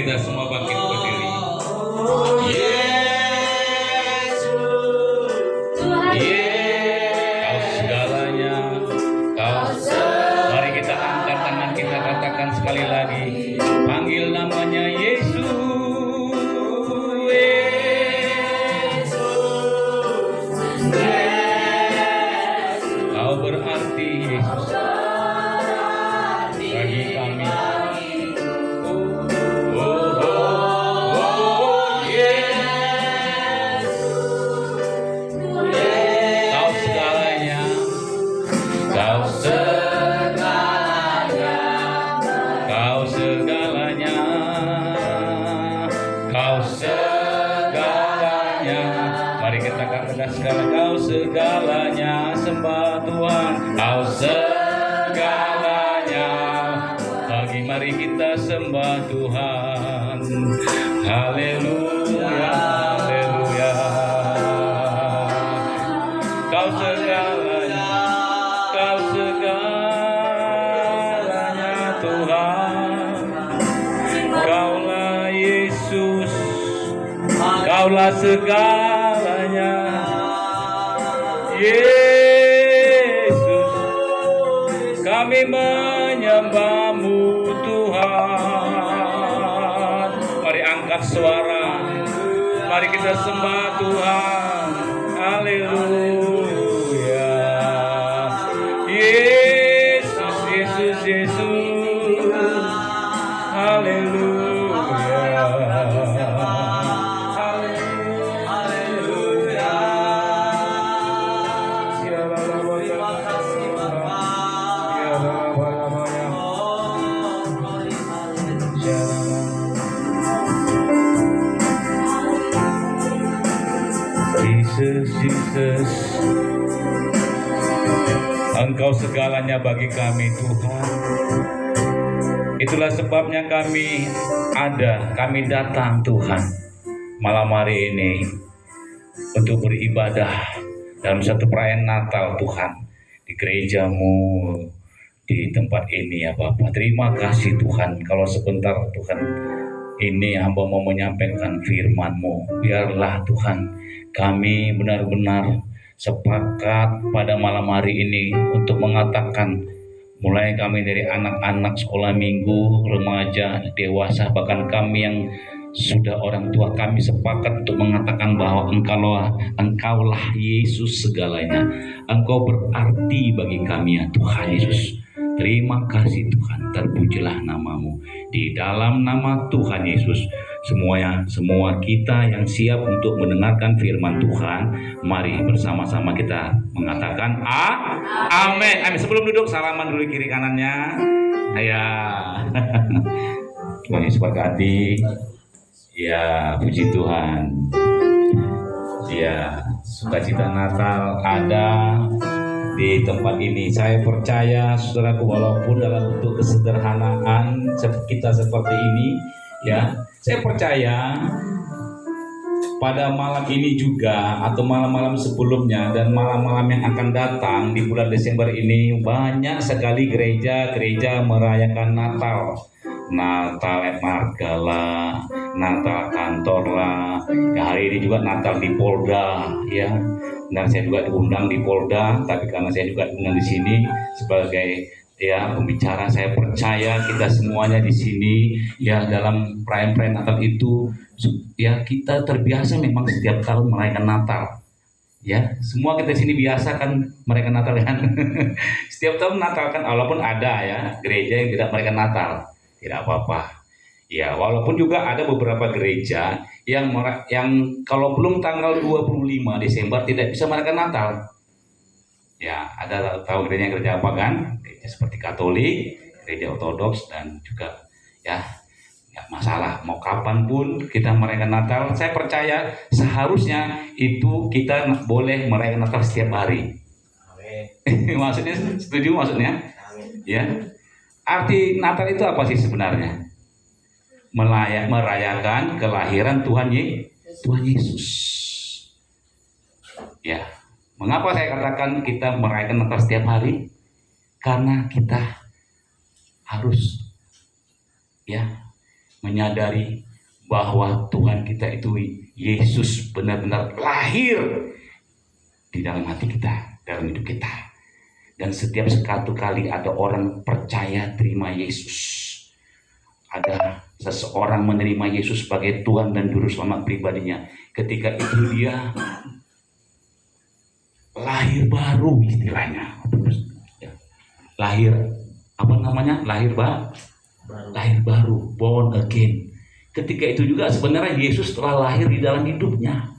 kita semua bangkit berdiri. Kau segalanya, mari kita angkat tangan kita, katakan sekali lagi, panggil namanya Yesus. Kau berarti Yesus bagi kami. Kau segalanya, sembah Tuhan. Kau segalanya, mari kita sembah Tuhan. Haleluya, haleluya. Kau segalanya, kau segalanya Tuhan. Kaulah Yesus, kaulah segalanya. Yesus, kami menyembah-Mu Tuhan. Mari angkat suara, mari kita sembah Tuhan. Haleluya. Yesus, Yesus, Yesus. Haleluya. Jesus, Engkau segalanya bagi kami Tuhan. Itulah sebabnya kami datang Tuhan malam hari ini untuk beribadah dalam satu perayaan Natal Tuhan di gereja-Mu, di tempat ini ya Bapak. Terima kasih Tuhan, kalau sebentar Tuhan ini hamba mau menyampaikan firman-Mu. Biarlah Tuhan kami benar-benar sepakat pada malam hari ini untuk mengatakan, mulai kami dari anak-anak sekolah minggu, remaja, dewasa, bahkan kami yang sudah orang tua, kami sepakat untuk mengatakan bahwa Engkaulah Yesus segalanya. Engkau berarti bagi kami ya Tuhan Yesus. Terima kasih Tuhan, terpujilah nama-Mu. Di dalam nama Tuhan Yesus, semua kita yang siap untuk mendengarkan firman Tuhan, mari bersama-sama kita mengatakan amin. Amin. Sebelum duduk, salaman dulu kiri kanannya. Ya. Tuhan Yesus berkati. Ya, puji Tuhan. Ya, sukacita Natal ada di tempat ini. Saya percaya saudaraku, walaupun dalam bentuk kesederhanaan kita seperti ini, ya, saya percaya pada malam ini juga atau malam-malam sebelumnya dan malam-malam yang akan datang di bulan Desember ini, banyak sekali gereja-gereja merayakan Natal. Natal marga lah, Natal kantor lah. Ya, hari ini juga Natal di Polda, ya. Dan saya juga diundang di Polda, tapi karena saya juga diundang di sini sebagai ya pembicara, saya percaya kita semuanya di sini ya dalam perayaan Natal itu ya kita terbiasa memang setiap tahun merayakan Natal. Ya, semua kita di sini biasa kan merayakan Natal kan. Setiap tahun Natal kan, walaupun ada ya gereja yang tidak merayakan Natal, tidak apa-apa. Ya, walaupun juga ada beberapa gereja yang kalau belum tanggal 25 Desember tidak bisa merayakan Natal. Ya, ada tahu gereja apa kan? Gereja seperti Katolik, gereja Ortodoks, dan juga ya masalah mau kapan pun kita merayakan Natal. Saya percaya seharusnya itu kita boleh merayakan Natal setiap hari. Amin. Maksudnya setuju maksudnya? Amin. Ya. Arti Natal itu apa sih sebenarnya? Merayakan kelahiran Tuhan Yesus. Ya. Mengapa saya katakan kita merayakan Natal setiap hari? Karena kita harus ya menyadari bahwa Tuhan kita itu Yesus benar-benar lahir di dalam hati kita, dalam hidup kita. Dan setiap kali ada orang percaya terima Yesus, ada seseorang menerima Yesus sebagai Tuhan dan Juru Selamat pribadinya, ketika itu dia lahir baru istilahnya. Lahir apa namanya? Lahir baru, born again. Ketika itu juga sebenarnya Yesus telah lahir di dalam hidupnya.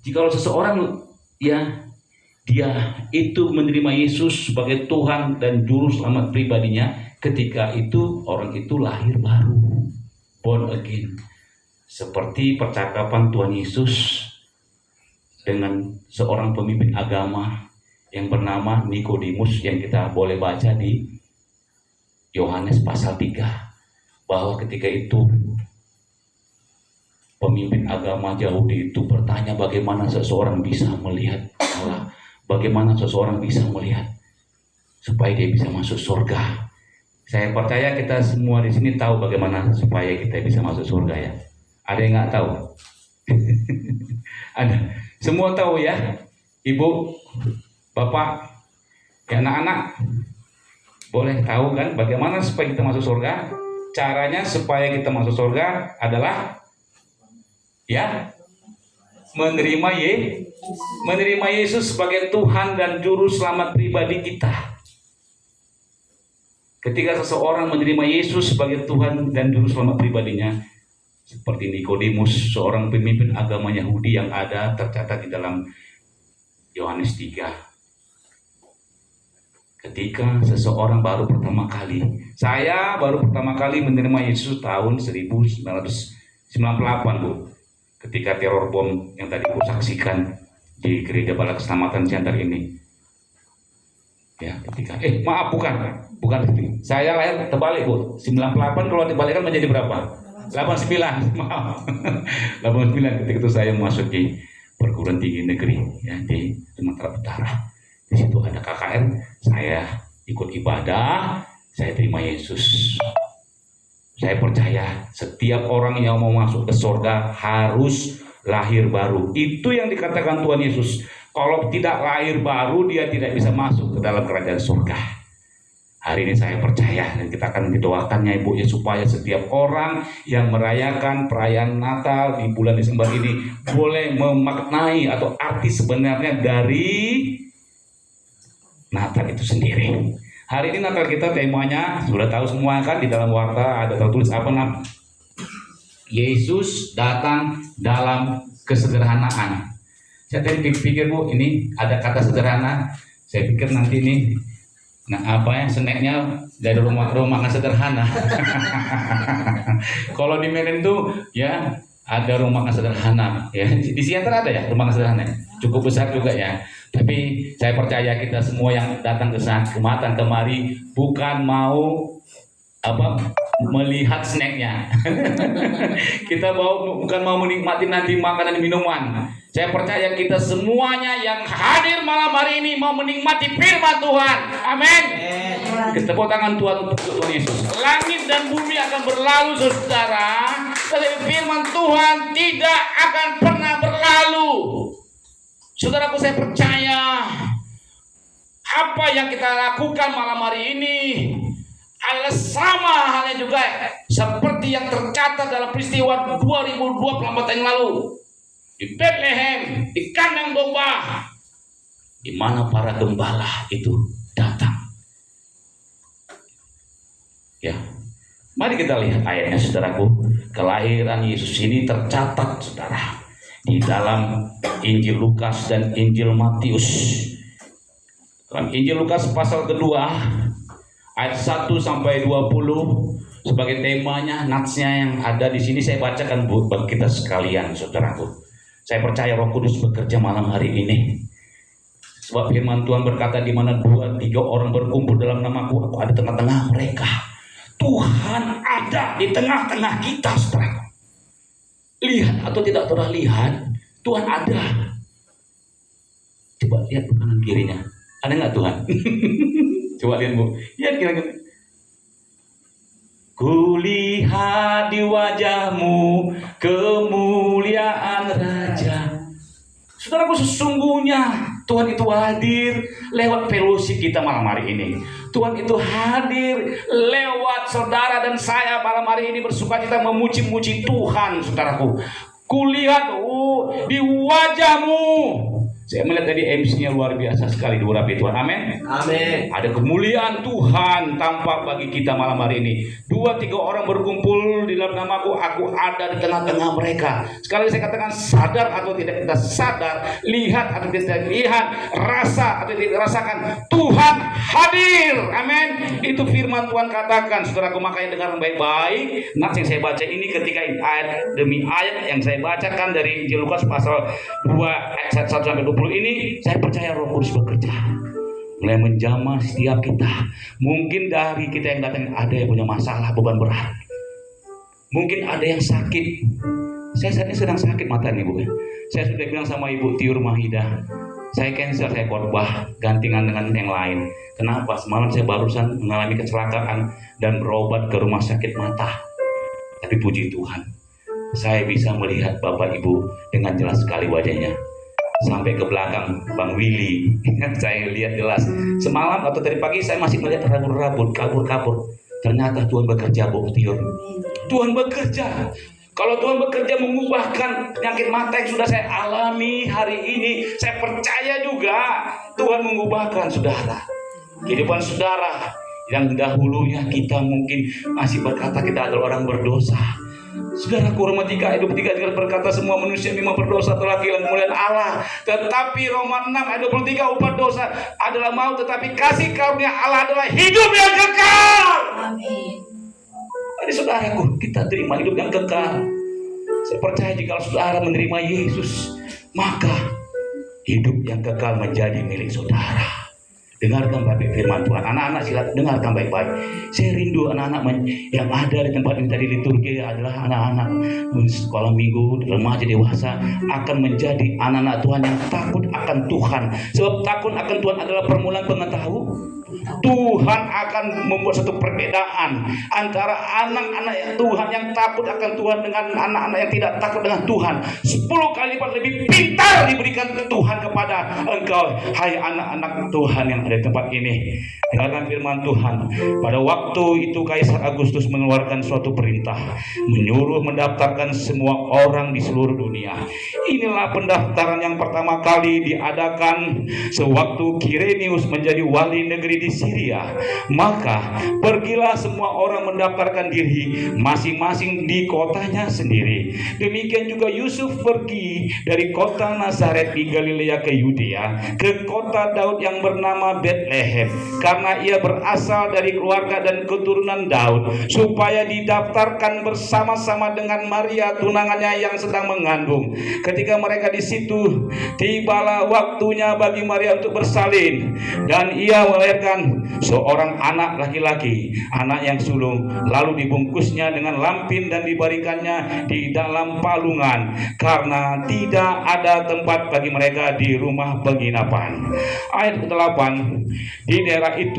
Jika seseorang dia itu menerima Yesus sebagai Tuhan dan Juru Selamat pribadinya, ketika itu orang itu lahir baru, born again. Seperti percakapan Tuhan Yesus dengan seorang pemimpin agama yang bernama Nikodemus yang kita boleh baca di Yohanes pasal 3, bahwa ketika itu pemimpin agama Yahudi itu bertanya bagaimana seseorang bisa melihat Allah, bagaimana seseorang bisa melihat supaya dia bisa masuk surga. Saya percaya kita semua di sini tahu bagaimana supaya kita bisa masuk surga ya. Ada yang nggak tahu? Ada. Semua tahu ya, Ibu, Bapak, ya anak-anak, boleh tahu kan bagaimana supaya kita masuk surga? Caranya supaya kita masuk surga adalah menerima Yesus sebagai Tuhan dan Juru Selamat pribadi kita. Ketika seseorang menerima Yesus sebagai Tuhan dan Juru Selamat pribadinya, seperti Nikodemus, seorang pemimpin agama Yahudi yang ada tercatat di dalam Yohanes 3. Ketika seseorang baru pertama kali, saya baru pertama kali menerima Yesus tahun 1998, Bu. Ketika teror bom yang tadi aku saksikan di Gereja Bala Keselamatan Jantar ini. Ya, ketika bukan. Saya lahir terbalik, Bu. 98 kalau dibalikkan menjadi berapa? 89. Maaf. 89 ketika itu saya memasuki perguruan tinggi negeri ya di Sumatera Utara. Di situ ada KKN, saya ikut ibadah, saya terima Yesus. Saya percaya setiap orang yang mau masuk ke surga harus lahir baru. Itu yang dikatakan Tuhan Yesus. Kalau tidak lahir baru, dia tidak bisa masuk ke dalam kerajaan surga. Hari ini saya percaya dan kita akan didoakannya Ibu ya, supaya setiap orang yang merayakan perayaan Natal di bulan Desember ini boleh memaknai atau arti sebenarnya dari Natal itu sendiri. Hari ini Natal kita temanya sudah tahu semua kan, di dalam warta ada tertulis apa nama? Yesus datang dalam kesederhanaan. Saya tadi pikir Bu, ini ada kata sederhana. Saya pikir nanti ini snacknya dari rumah makan sederhana. Kalau di Medan tuh ya ada rumah makan sederhana ya. Di Siantar ada ya rumah makan sederhana, cukup besar juga ya. Tapi saya percaya kita semua yang datang ke sana kemari bukan mau melihat snacknya. Kita bukan mau menikmati nanti makanan dan minuman. Saya percaya kita semuanya yang hadir malam hari ini mau menikmati firman Tuhan. Amin. Tepuk tangan Tuhan untuk Tuhan Yesus. Langit dan bumi akan berlalu saudara, tetapi firman Tuhan tidak akan pernah berlalu. Saudaraku, saya percaya apa yang kita lakukan malam hari ini adalah sama halnya juga seperti yang tercatat dalam peristiwa 2024 yang lalu di Bethlehem, di kandang domba, di mana para gembala itu datang. Ya, mari kita lihat ayatnya, saudaraku. Kelahiran Yesus ini tercatat, saudara, di dalam Injil Lukas dan Injil Matius. Dalam Injil Lukas pasal kedua, ayat 1 sampai 20 sebagai temanya, natsnya yang ada di sini saya bacakan buat kita sekalian, saudaraku. Saya percaya Roh Kudus bekerja malam hari ini. Sebab firman Tuhan berkata, di mana 2-3 orang berkumpul dalam namaku, aku ada tengah-tengah mereka. Tuhan ada di tengah-tengah kita, saudara. Lihat atau tidak pernah lihat, Tuhan ada. Coba lihat ke kanan kirinya, ada nggak Tuhan? Coba lihat Bu, lihat kira-kira. Kulihat lihat di wajahmu kemuliaan Raja. Saudaraku, sesungguhnya Tuhan itu hadir lewat fellowship kita malam hari ini. Tuhan itu hadir lewat saudara dan saya malam hari ini bersukacita memuji-muji Tuhan, saudaraku. Kulihat di wajahmu. Saya melihat tadi MC-nya luar biasa sekali diurapi Tuhan. Amin. Amin. Ada kemuliaan Tuhan tampak bagi kita malam hari ini. 2-3 orang berkumpul di dalam namaku, aku ada di tengah-tengah mereka. Sekali saya katakan, sadar atau tidak kita sadar, lihat atau tidak lihat, rasa atau tidak rasakan, Tuhan hadir. Amin. Itu firman Tuhan katakan, saudaraku, makanya dengar baik-baik. Nah, yang saya baca ini ketika ayat demi ayat yang saya bacakan dari Injil Lukas pasal 2 ayat 1-20 ini, saya percaya Roh Kudus bekerja mulai menjamah setiap kita. Mungkin dari kita yang datang ada yang punya masalah, beban berat, mungkin ada yang sakit. Saya saat ini sedang sakit mata nih, Bu. Saya sudah bilang sama Ibu Tiur Mahida, saya cancel, saya khotbah gantian dengan yang lain. Kenapa? Semalam saya barusan mengalami kecelakaan dan berobat ke rumah sakit mata. Tapi puji Tuhan, saya bisa melihat Bapak Ibu dengan jelas sekali wajahnya. Sampai ke belakang Bang Willy, saya lihat jelas. Semalam atau tadi pagi saya masih melihat rabut-rabut, kabur-kabur. Ternyata Tuhan bekerja, Bu Tiur. Tuhan bekerja. Kalau Tuhan bekerja mengubahkan penyakit mata yang sudah saya alami hari ini, saya percaya juga Tuhan mengubahkan, saudara, kehidupan saudara yang dahulunya kita mungkin masih berkata kita adalah orang berdosa. Saudara, Roma 3 ayat 23 berkata semua manusia memang berdosa telah kehilangan kemuliaan Allah. Tetapi Roma 6 ayat 23 upah dosa adalah maut, tetapi kasih karunia Allah adalah hidup yang kekal. Amin. Jadi saudaraku, kita terima hidup yang kekal. Saya percaya jika saudara menerima Yesus, maka hidup yang kekal menjadi milik saudara. Dengarkan baik firman Tuhan. Anak-anak silakan dengarkan baik-baik. Saya rindu anak-anak yang ada di tempat ini tadi liturgi adalah anak-anak sekolah minggu, remaja, dewasa akan menjadi anak-anak Tuhan yang takut akan Tuhan. Sebab takut akan Tuhan adalah permulaan pengetahuan. Tuhan akan membuat satu perbedaan antara anak-anak Tuhan yang takut akan Tuhan dengan anak-anak yang tidak takut dengan Tuhan. 10 kali lipat lebih pintar diberikan Tuhan kepada engkau, hai anak-anak Tuhan yang ada di tempat ini. Dengarkan firman Tuhan. Pada waktu itu Kaisar Agustus mengeluarkan suatu perintah, menyuruh mendaftarkan semua orang di seluruh dunia. Inilah pendaftaran yang pertama kali diadakan sewaktu Kirenius menjadi wali negeri di Syria. Maka pergilah semua orang mendaftarkan diri masing-masing di kotanya sendiri. Demikian juga Yusuf pergi dari kota Nazaret di Galilea ke Yudea, ke kota Daud yang bernama Bethlehem, karena ia berasal dari keluarga dan keturunan Daud, supaya didaftarkan bersama-sama dengan Maria tunangannya yang sedang mengandung. Ketika mereka di situ, tibalah waktunya bagi Maria untuk bersalin, dan ia melahirkan seorang anak laki-laki, anak yang sulung. Lalu dibungkusnya dengan lampin dan dibaringkannya di dalam palungan, karena tidak ada tempat bagi mereka di rumah penginapan. Ayat 8, di daerah itu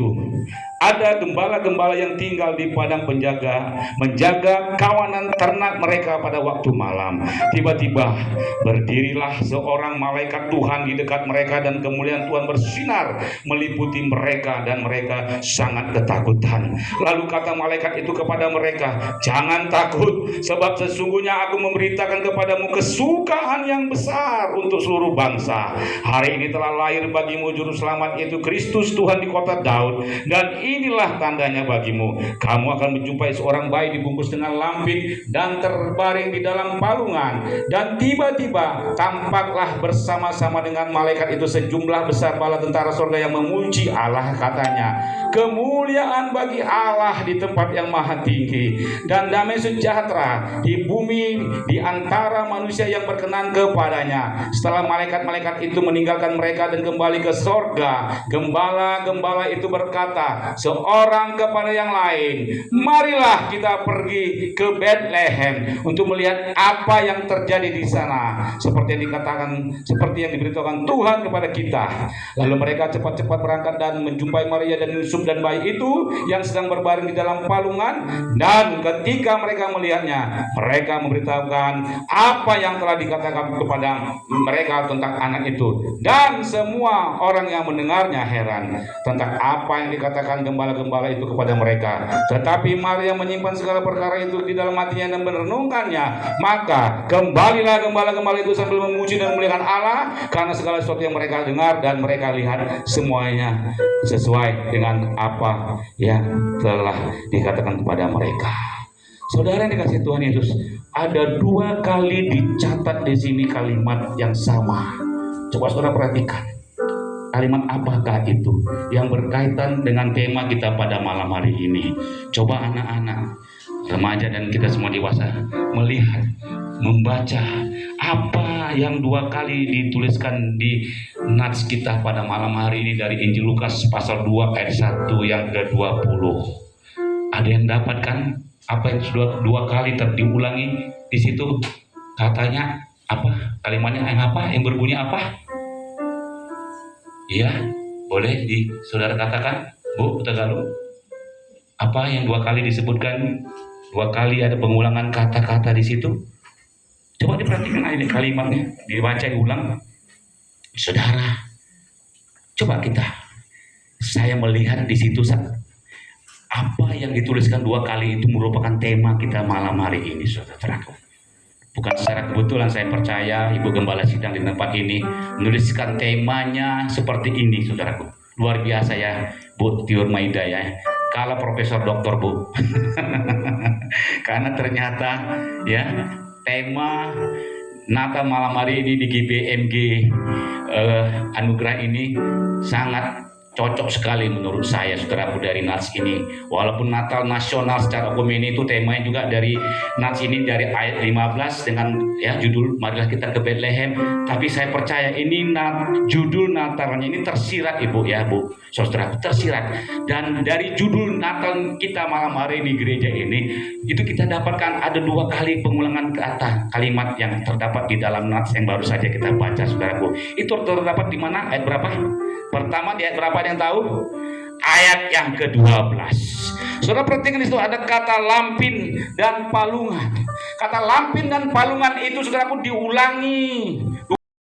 ada gembala-gembala yang tinggal di padang penjaga, menjaga kawanan ternak mereka pada waktu malam. Tiba-tiba berdirilah seorang malaikat Tuhan di dekat mereka, dan kemuliaan Tuhan bersinar meliputi mereka, dan mereka sangat ketakutan. Lalu kata malaikat itu kepada mereka, jangan takut, sebab sesungguhnya aku memberitakan kepadamu kesukaan yang besar untuk seluruh bangsa. Hari ini telah lahir bagimu juru selamat, yaitu Kristus Tuhan di kota Daud. Dan inilah tandanya bagimu, kamu akan menjumpai seorang bayi dibungkus dengan lampin dan terbaring di dalam palungan. Dan tiba-tiba tampaklah bersama-sama dengan malaikat itu sejumlah besar bala tentara surga yang memuji Allah. Katanya, kemuliaan bagi Allah di tempat yang maha tinggi, dan damai sejahtera di bumi di antara manusia yang berkenan kepadanya. Setelah malaikat-malaikat itu meninggalkan mereka dan kembali ke surga, gembala-gembala itu berkata, berkata seorang kepada yang lain, marilah kita pergi ke Bethlehem untuk melihat apa yang terjadi di sana, seperti yang dikatakan, seperti yang diberitakan Tuhan kepada kita. Lalu mereka cepat-cepat berangkat dan menjumpai Maria dan Yusuf dan bayi itu yang sedang berbaring di dalam palungan. Dan ketika mereka melihatnya, mereka memberitahukan apa yang telah dikatakan kepada mereka tentang anak itu. Dan semua orang yang mendengarnya heran tentang apa yang dikatakan gembala-gembala itu kepada mereka. Tetapi Maria menyimpan segala perkara itu di dalam hatinya dan merenungkannya. Maka kembalilah gembala-gembala itu sambil memuji dan memuliakan Allah karena segala sesuatu yang mereka dengar dan mereka lihat semuanya sesuai dengan apa yang telah dikatakan kepada mereka. Saudara yang dikasihi Tuhan Yesus, ada 2 kali dicatat di sini kalimat yang sama. Coba saudara perhatikan. Kalimat apakah itu yang berkaitan dengan tema kita pada malam hari ini? Coba anak-anak, remaja dan kita semua dewasa melihat, membaca apa yang 2 kali dituliskan di nats kita pada malam hari ini dari Injil Lukas pasal 2 ayat 1 yang ke-20. Ada yang dapatkan apa yang sudah 2 kali diulangi di situ? Katanya apa? Kalimatnya yang apa? Yang berbunyi apa? Iya, boleh saudara katakan, Bu Tegalung. Apa yang 2 kali disebutkan? 2 kali ada pengulangan kata-kata di situ. Coba diperhatikan ini kalimatnya, dibaca ulang. Saudara, coba saya melihat di situ apa yang dituliskan 2 kali itu merupakan tema kita malam hari ini, saudara-saudaraku. Bukan secara kebetulan saya percaya Ibu Gembala Sidang di tempat ini menuliskan temanya seperti ini, saudaraku. Luar biasa ya, Bu Tiur Maida ya. Kala Profesor Doktor, Bu. Karena ternyata ya tema Natal malam hari ini di GBMG Anugerah ini sangat cocok sekali menurut saya, saudaraku, dari nats ini. Walaupun Natal nasional secara umum ini itu temanya juga dari nats ini dari ayat 15 dengan ya judul marilah kita ke Bethlehem. Tapi saya percaya ini judul Natalnya ini tersirat, Ibu ya, Bu, saudaraku, tersirat. Dan dari judul Natal kita malam hari ini gereja ini itu kita dapatkan ada 2 kali pengulangan kata kalimat yang terdapat di dalam nats yang baru saja kita baca, saudaraku. Itu terdapat di mana? Ayat berapa? Pertama di ayat berapa, yang tahu? Ayat yang ke-12. Saudara perhatikan di situ ada kata lampin dan palungan. Kata lampin dan palungan itu, saudaraku, diulangi 2